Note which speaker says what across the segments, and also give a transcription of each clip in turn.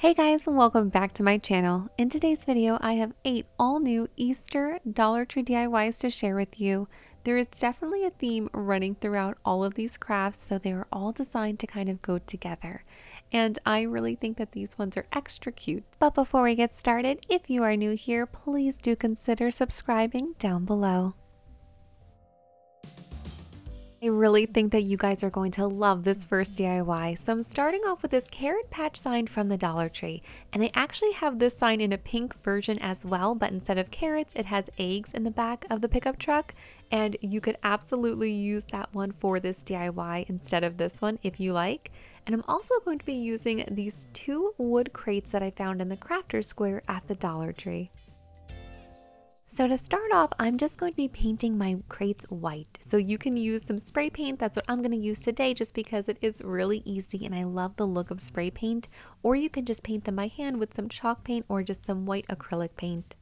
Speaker 1: Hey guys, and welcome back to my channel. In today's video, I have 8 all new Easter Dollar Tree DIYs to share with you. There is definitely a theme running throughout all of these crafts, so they are all designed to kind of go together. And I really think that these ones are extra cute. But before we get started, if you are new here, please do consider subscribing down below. I really think that you guys are going to love this first DIY. So I'm starting off with this carrot patch sign from the Dollar Tree. And they actually have this sign in a pink version as well, but instead of carrots, it has eggs in the back of the pickup truck. And you could absolutely use that one for this DIY instead of this one if you like. And I'm also going to be using these 2 wood crates that I found in the crafter square at the Dollar Tree. So to start off, I'm just going to be painting my crates white. So you can use some spray paint. That's what I'm going to use today just because it is really easy and I love the look of spray paint. Or you can just paint them by hand with some chalk paint or just some white acrylic paint.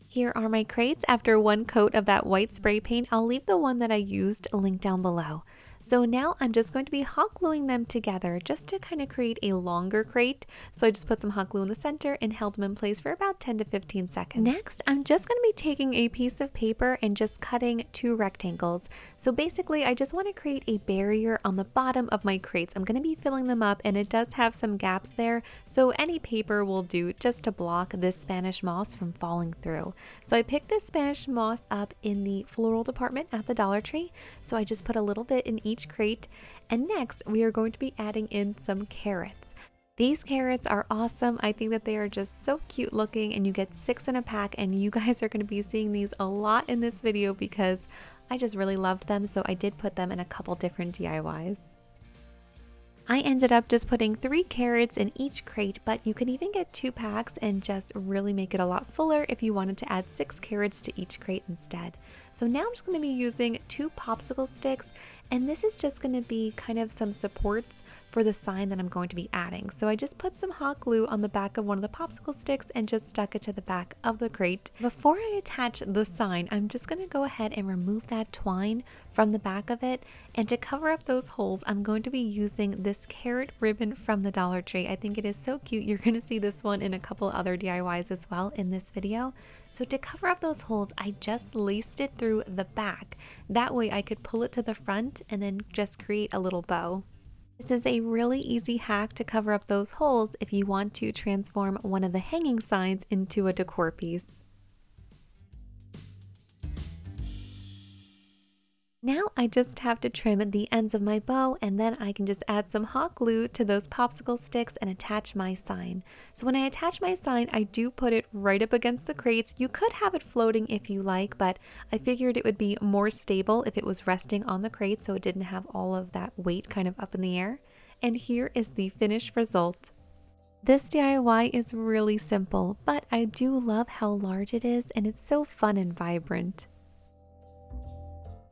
Speaker 1: Here are my crates. After 1 coat of that white spray paint, I'll leave the one that I used linked down below. So now I'm just going to be hot gluing them together just to kind of create a longer crate. So I just put some hot glue in the center and held them in place for about 10 to 15 seconds. Next, I'm just going to be taking a piece of paper and just cutting 2 rectangles. So basically, I just want to create a barrier on the bottom of my crates. I'm going to be filling them up and it does have some gaps there. So any paper will do just to block this Spanish moss from falling through. So I picked this Spanish moss up in the floral department at the Dollar Tree. So I just put a little bit in each crate, and next we are going to be adding in some carrots. These carrots are awesome. I think that they are just so cute looking, and you get 6 in a pack, and you guys are going to be seeing these a lot in this video because I just really loved them, so I did put them in a couple different DIYs. I ended up just putting 3 carrots in each crate, but you can even get 2 packs and just really make it a lot fuller if you wanted to add 6 carrots to each crate instead. So now I'm just going to be using 2 popsicle sticks, and this is just going to be kind of some supports for the sign that I'm going to be adding. So I just put some hot glue on the back of one of the popsicle sticks and just stuck it to the back of the crate. Before I attach the sign, I'm just going to go ahead and remove that twine from the back of it. And to cover up those holes, I'm going to be using this carrot ribbon from the Dollar Tree. I think it is so cute. You're going to see this one in a couple other DIYs as well in this video. So to cover up those holes, I just laced it through the back. That way I could pull it to the front and then just create a little bow. This is a really easy hack to cover up those holes if you want to transform one of the hanging signs into a decor piece. Now I just have to trim the ends of my bow, and then I can just add some hot glue to those popsicle sticks and attach my sign. So when I attach my sign, I do put it right up against the crates. You could have it floating if you like, but I figured it would be more stable if it was resting on the crate so it didn't have all of that weight kind of up in the air. And here is the finished result. This DIY is really simple, but I do love how large it is and it's so fun and vibrant.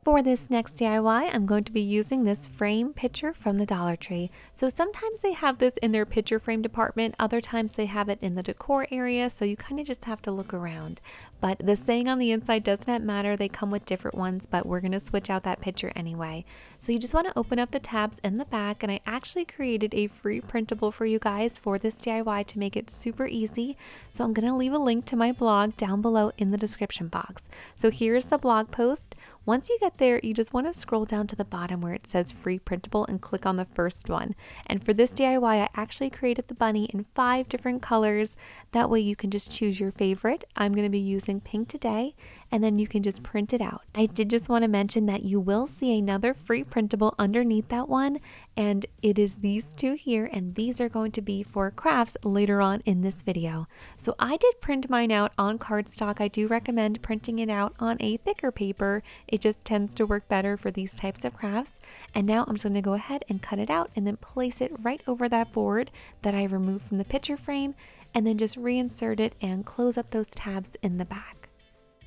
Speaker 1: For this next DIY, I'm going to be using this frame picture from the Dollar Tree. So sometimes they have this in their picture frame department, other times they have it in the decor area, so you kind of just have to look around. But the saying on the inside does not matter, they come with different ones, but we're going to switch out that picture anyway. So you just want to open up the tabs in the back, and I actually created a free printable for you guys for this DIY to make it super easy. So I'm going to leave a link to my blog down below in the description box. So here's the blog post. Once you get there, you just want to scroll down to the bottom where it says free printable and click on the first one. And for this DIY, I actually created the bunny in 5 different colors. That way you can just choose your favorite. I'm going to be using pink today, and then you can just print it out. I did just want to mention that you will see another free printable underneath that one, and it is these 2 here, and these are going to be for crafts later on in this video. So I did print mine out on cardstock. I do recommend printing it out on a thicker paper. It just tends to work better for these types of crafts. And now I'm just going to go ahead and cut it out and then place it right over that board that I removed from the picture frame, and then just reinsert it and close up those tabs in the back.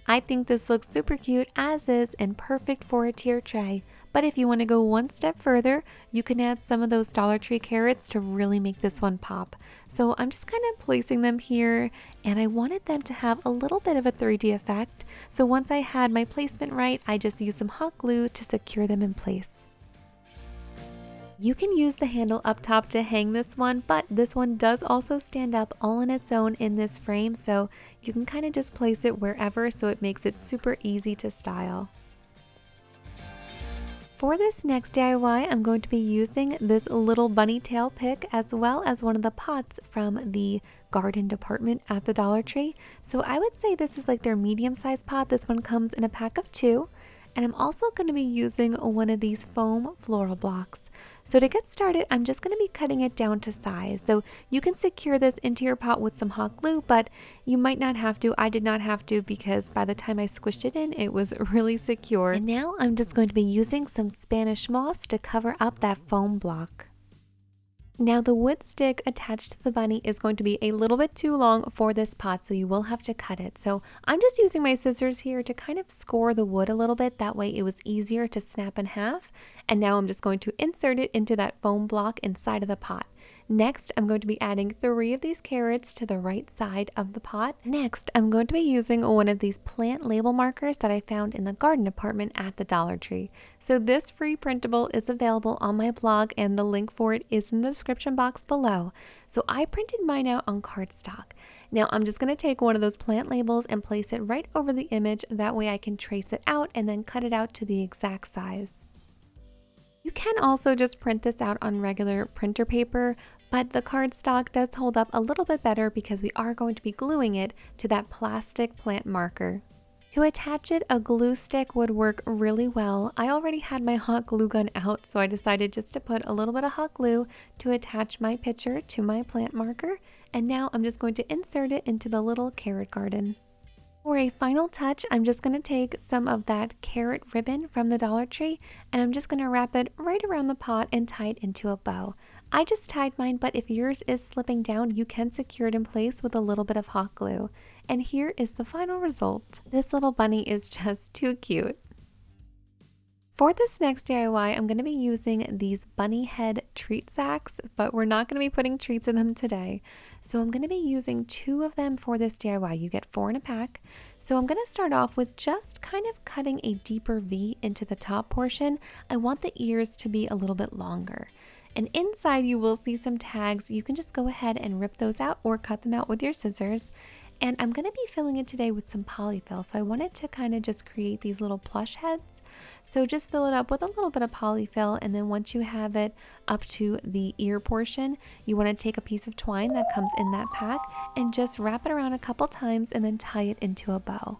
Speaker 1: I think this looks super cute as is and perfect for a tier tray. But if you want to go one step further, you can add some of those Dollar Tree carrots to really make this one pop. So I'm just kind of placing them here, and I wanted them to have a little bit of a 3D effect. So once I had my placement right, I just used some hot glue to secure them in place. You can use the handle up top to hang this one, but this one does also stand up all on its own in this frame, so you can kind of just place it wherever, so it makes it super easy to style. For this next DIY, I'm going to be using this little bunny tail pick as well as one of the pots from the garden department at the Dollar Tree. So I would say this is like their medium-sized pot. This one comes in a pack of 2. And I'm also going to be using one of these foam floral blocks. So to get started, I'm just going to be cutting it down to size. So you can secure this into your pot with some hot glue, but you might not have to. I did not have to because by the time I squished it in, it was really secure. And now I'm just going to be using some Spanish moss to cover up that foam block. Now the wood stick attached to the bunny is going to be a little bit too long for this pot, so you will have to cut it. So I'm just using my scissors here to kind of score the wood a little bit. That way it was easier to snap in half. And now I'm just going to insert it into that foam block inside of the pot. Next, I'm going to be adding 3 of these carrots to the right side of the pot. Next, I'm going to be using one of these plant label markers that I found in the garden department at the Dollar Tree. So this free printable is available on my blog and the link for it is in the description box below. So I printed mine out on cardstock. Now I'm just going to take one of those plant labels and place it right over the image. That way I can trace it out and then cut it out to the exact size. You can also just print this out on regular printer paper, but the cardstock does hold up a little bit better because we are going to be gluing it to that plastic plant marker. To attach it, a glue stick would work really well. I already had my hot glue gun out, so I decided just to put a little bit of hot glue to attach my picture to my plant marker, and now I'm just going to insert it into the little carrot garden. For a final touch, I'm just going to take some of that carrot ribbon from the Dollar Tree and I'm just going to wrap it right around the pot and tie it into a bow. I just tied mine, but if yours is slipping down, you can secure it in place with a little bit of hot glue. And here is the final result. This little bunny is just too cute. For this next DIY, I'm going to be using these bunny head treat sacks, but we're not going to be putting treats in them today. So I'm going to be using 2 of them for this DIY. You get 4 in a pack. So I'm going to start off with just kind of cutting a deeper V into the top portion. I want the ears to be a little bit longer. And inside you will see some tags. You can just go ahead and rip those out or cut them out with your scissors. And I'm going to be filling it today with some Poly-Fil. So I wanted to kind of just create these little plush heads. So just fill it up with a little bit of Poly-Fil, and then once you have it up to the ear portion, you want to take a piece of twine that comes in that pack and just wrap it around a couple times and then tie it into a bow.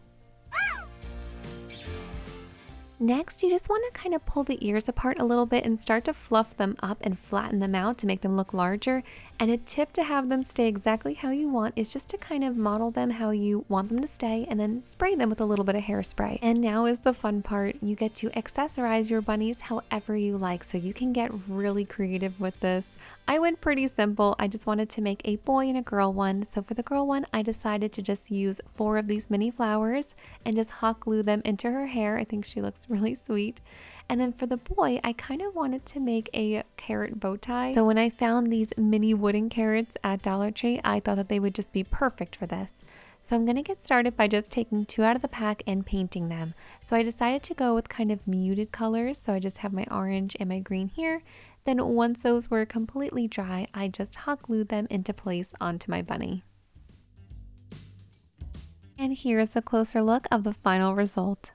Speaker 1: Next, you just want to kind of pull the ears apart a little bit and start to fluff them up and flatten them out to make them look larger. And a tip to have them stay exactly how you want is just to kind of model them how you want them to stay and then spray them with a little bit of hairspray. And now is the fun part. You get to accessorize your bunnies however you like, so you can get really creative with this. I went pretty simple. I just wanted to make a boy and a girl one. So for the girl one, I decided to just use 4 of these mini flowers and just hot glue them into her hair. I think she looks really sweet. And then for the boy, I kind of wanted to make a carrot bow tie. So when I found these mini wooden carrots at Dollar Tree, I thought that they would just be perfect for this. So I'm going to get started by just taking 2 out of the pack and painting them. So I decided to go with kind of muted colors. So I just have my orange and my green here. Then once those were completely dry, I just hot glued them into place onto my bunny. And here's a closer look of the final result.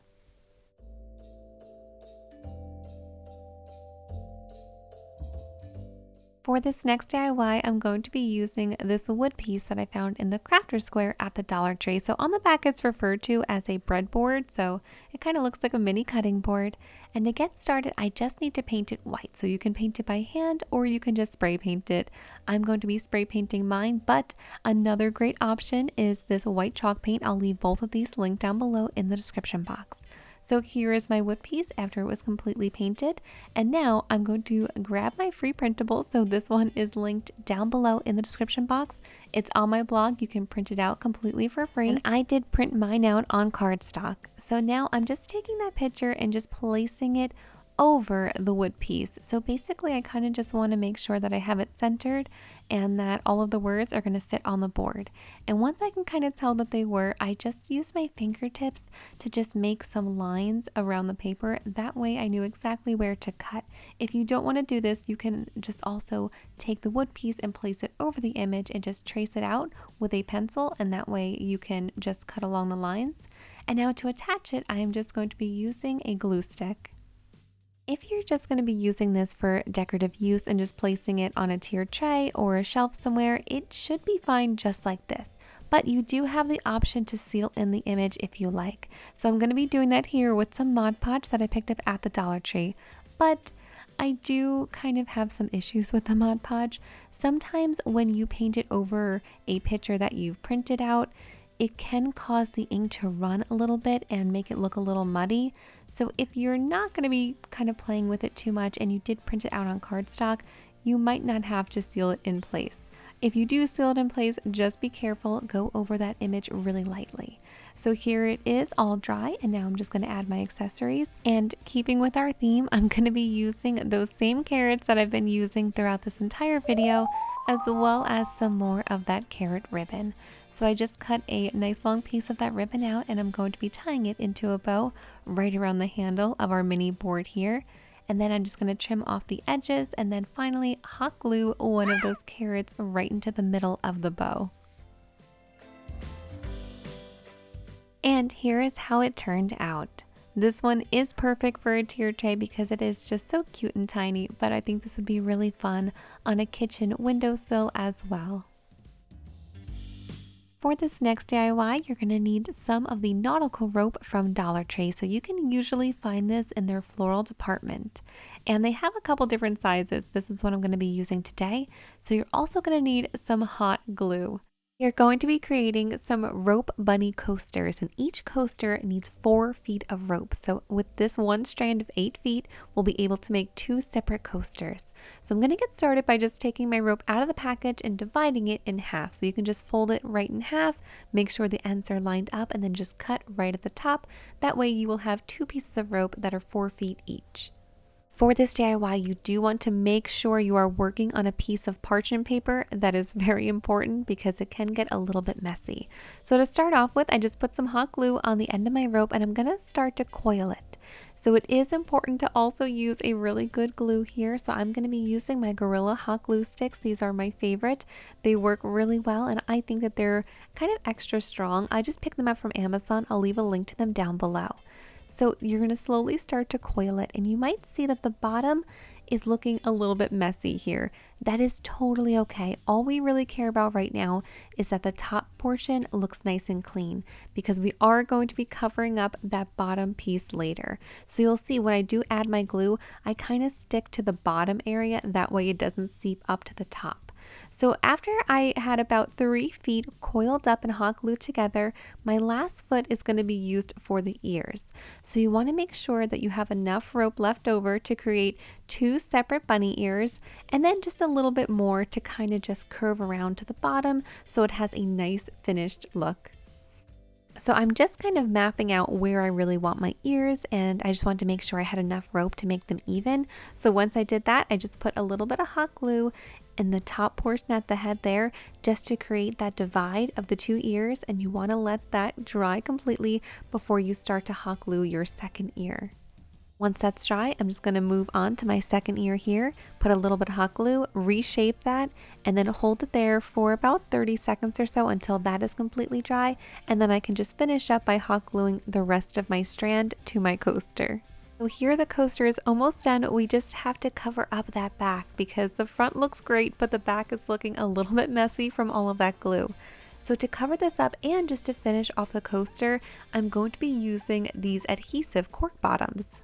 Speaker 1: For this next DIY, I'm going to be using this wood piece that I found in the crafter square at the Dollar Tree. So on the back it's referred to as a breadboard, so it kind of looks like a mini cutting board. And to get started, I just need to paint it white. So you can paint it by hand or you can just spray paint it. I'm going to be spray painting mine, but another great option is this white chalk paint. I'll leave both of these linked down below in the description box. So here is my wood piece after it was completely painted. And now I'm going to grab my free printable. So this one is linked down below in the description box. It's on my blog. You can print it out completely for free. And I did print mine out on cardstock. So now I'm just taking that picture and just placing it over the wood piece. So basically I kind of just want to make sure that I have it centered and that all of the words are going to fit on the board. And once I can kind of tell that they were, I just used my fingertips to just make some lines around the paper. That way I knew exactly where to cut. If you don't want to do this, you can just also take the wood piece and place it over the image and just trace it out with a pencil, and that way you can just cut along the lines. And now to attach it, I am just going to be using a glue stick. If you're just going to be using this for decorative use and just placing it on a tiered tray or a shelf somewhere, it should be fine just like this. But you do have the option to seal in the image if you like. So I'm going to be doing that here with some Mod Podge that I picked up at the Dollar Tree. But I do kind of have some issues with the Mod Podge. Sometimes when you paint it over a picture that you've printed out, it can cause the ink to run a little bit and make it look a little muddy. So if you're not going to be kind of playing with it too much and you did print it out on cardstock, you might not have to seal it in place. If you do seal it in place, just be careful, go over that image really lightly. So here it is all dry, and now I'm just going to add my accessories. And keeping with our theme, I'm going to be using those same carrots that I've been using throughout this entire video, as well as some more of that carrot ribbon. So I just cut a nice long piece of that ribbon out, and I'm going to be tying it into a bow right around the handle of our mini board here. And then I'm just going to trim off the edges and then finally hot glue one of those carrots right into the middle of the bow. And here is how it turned out. This one is perfect for a tiered tray because it is just so cute and tiny, but I think this would be really fun on a kitchen windowsill as well. For this next DIY, you're going to need some of the nautical rope from Dollar Tree. So you can usually find this in their floral department. And they have a couple different sizes. This is what I'm going to be using today. So you're also going to need some hot glue. You're going to be creating some rope bunny coasters, and each coaster needs 4 feet of rope. So with this one strand of 8 feet, we'll be able to make 2 separate coasters. So I'm going to get started by just taking my rope out of the package and dividing it in half. So you can just fold it right in half, make sure the ends are lined up, and then just cut right at the top. That way you will have 2 pieces of rope that are 4 feet each. For this DIY, you do want to make sure you are working on a piece of parchment paper. That is very important because it can get a little bit messy. So to start off with, I just put some hot glue on the end of my rope and I'm going to start to coil it. So it is important to also use a really good glue here. So I'm going to be using my Gorilla hot glue sticks. These are my favorite. They work really well and I think that they're kind of extra strong. I just picked them up from Amazon. I'll leave a link to them down below. So you're going to slowly start to coil it, and you might see that the bottom is looking a little bit messy here. That is totally okay. All we really care about right now is that the top portion looks nice and clean, because we are going to be covering up that bottom piece later. So you'll see when I do add my glue, I kind of stick to the bottom area, that way it doesn't seep up to the top. So after I had about 3 feet coiled up and hot glued together, my last foot is going to be used for the ears. So you want to make sure that you have enough rope left over to create 2 separate bunny ears, and then just a little bit more to kind of just curve around to the bottom so it has a nice finished look. So I'm just kind of mapping out where I really want my ears, and I just wanted to make sure I had enough rope to make them even. So once I did that, I just put a little bit of hot glue in the top portion at the head there, just to create that divide of the 2 ears, and you want to let that dry completely before you start to hot glue your second ear. Once that's dry, I'm just going to move on to my second ear here, put a little bit of hot glue, reshape that, and then hold it there for about 30 seconds or so until that is completely dry, and then I can just finish up by hot gluing the rest of my strand to my coaster. So here the coaster is almost done. We just have to cover up that back because the front looks great, but the back is looking a little bit messy from all of that glue. So to cover this up and just to finish off the coaster, I'm going to be using these adhesive cork bottoms.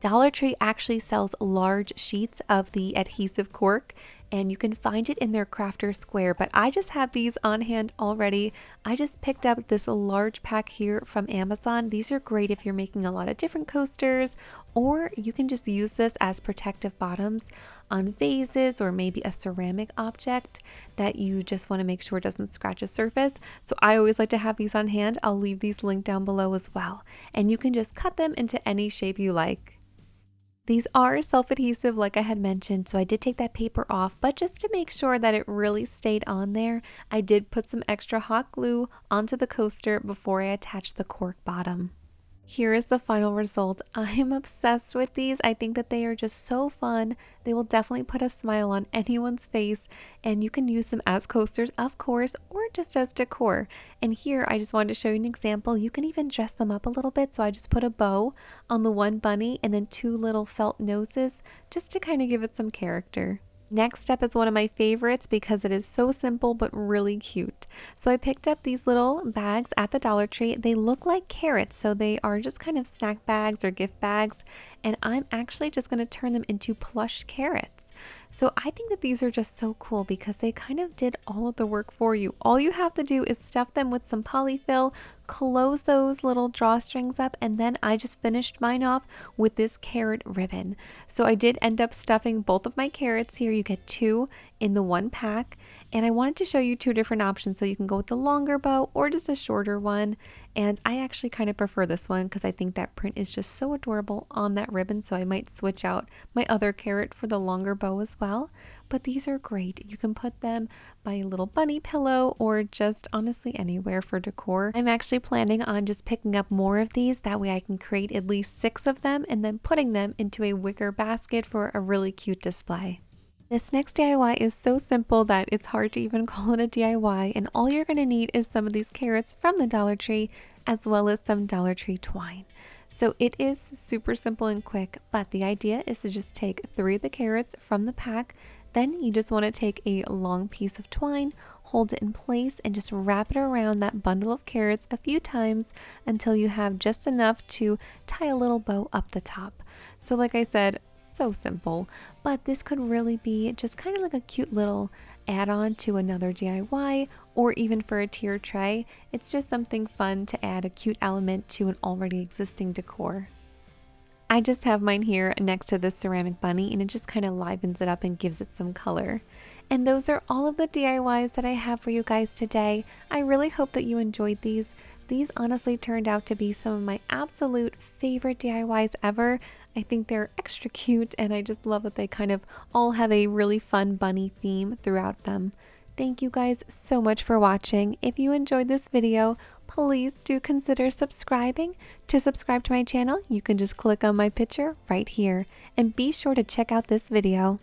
Speaker 1: Dollar Tree actually sells large sheets of the adhesive cork, and you can find it in their crafter square, but I just have these on hand already. I just picked up this large pack here from Amazon. These are great if you're making a lot of different coasters, or you can just use this as protective bottoms on vases or maybe a ceramic object that you just want to make sure doesn't scratch a surface. So I always like to have these on hand. I'll leave these linked down below as well, and you can just cut them into any shape you like. These are self-adhesive like I had mentioned, so I did take that paper off, but just to make sure that it really stayed on there, I did put some extra hot glue onto the coaster before I attached the cork bottom. Here is the final result. I am obsessed with these. I think that they are just so fun. They will definitely put a smile on anyone's face, and you can use them as coasters, of course, or just as decor. And here I just wanted to show you an example. You can even dress them up a little bit. So I just put a bow on the one bunny and then two little felt noses just to kind of give it some character. Next up is one of my favorites because it is so simple but really cute. So I picked up these little bags at the Dollar Tree. They look like carrots, so they are just kind of snack bags or gift bags, and I'm actually just going to turn them into plush carrots. So I think that these are just so cool because they kind of did all of the work for you. All you have to do is stuff them with some Poly-Fil, close those little drawstrings up, and then I just finished mine off with this carrot ribbon. So I did end up stuffing both of my carrots here. You get two in the one pack, and I wanted to show you two different options so you can go with the longer bow or just a shorter one. And I actually kind of prefer this one because I think that print is just so adorable on that ribbon, so I might switch out my other carrot for the longer bow as well. But these are great. You can put them by a little bunny pillow or just honestly anywhere for decor. I'm actually planning on just picking up more of these. That way I can create at least 6 of them and then putting them into a wicker basket for a really cute display. This next DIY is so simple that it's hard to even call it a DIY, and all you're going to need is some of these carrots from the Dollar Tree as well as some Dollar Tree twine. So it is super simple and quick, but the idea is to just take 3 of the carrots from the pack. Then you just want to take a long piece of twine, hold it in place, and just wrap it around that bundle of carrots a few times until you have just enough to tie a little bow up the top. So like I said, so simple, but this could really be just kind of like a cute little add-on to another DIY, or even for a tier tray. It's just something fun to add a cute element to an already existing decor. I just have mine here next to this ceramic bunny, and it just kind of livens it up and gives it some color. And those are all of the DIYs that I have for you guys today. I really hope that you enjoyed these. These honestly turned out to be some of my absolute favorite DIYs ever. I think they're extra cute, and I just love that they kind of all have a really fun bunny theme throughout them. Thank you guys so much for watching. If you enjoyed this video, please do consider subscribing. To subscribe to my channel, you can just click on my picture right here, and be sure to check out this video.